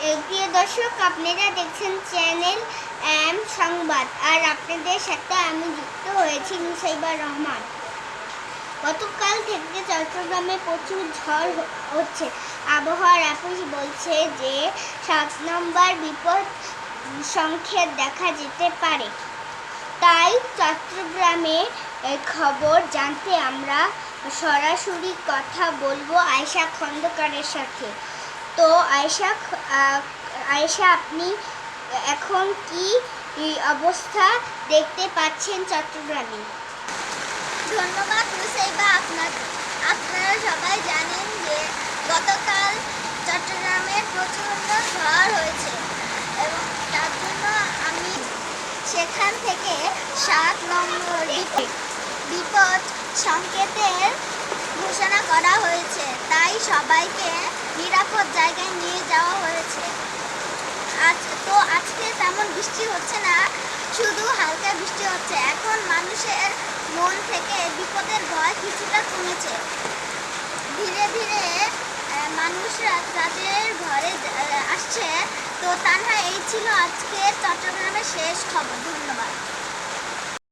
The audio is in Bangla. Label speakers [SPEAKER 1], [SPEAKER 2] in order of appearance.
[SPEAKER 1] প্রিয় দর্শক, আপনারা দেখছেন চ্যানেল এম সংবাদ, আর আপনাদের সাথে আমি যুক্ত হয়েছি নুসাইবা রহমান। গতকাল থেকে চট্টগ্রামে প্রচুর ঝড় হচ্ছে। আবহাওয়ার অফিস বলছে যে 7 নম্বর বিপদ সংকেত দেখা যেতে পারে। তাই চট্টগ্রামে খবর জানতে আমরা সরাসরি কথা বলবো আয়েশা খন্দকারের সাথে। তো আয়েশা, আপনি এখন কি অবস্থা দেখতে পাচ্ছেন চট্টগ্রামে?
[SPEAKER 2] ধন্যবাদ নুসাইবা আপনাকে। আপনারা সবাই জানেন যে গতকাল চট্টগ্রামে প্রচণ্ড ঝড় হয়েছে এবং তার জন্য আমি সেখান থেকে 7 নম্বর বিপদ সংকেতের ঘোষণা করা হয়েছে। তাই সবাইকে নিরাপদ জায়গায় নিয়ে যাওয়া হয়েছে। আজকে তেমন বৃষ্টি হচ্ছে না, শুধু হালকা বৃষ্টি হচ্ছে। এখন মানুষের মন থেকে বিপদের ভয় কিছুটা কমেছে। ধীরে ধীরে মানুষরা তাদের ঘরে আসছে। তো তানহা, এই ছিল আজকে চট্টগ্রামের শেষ খবর। ধন্যবাদ।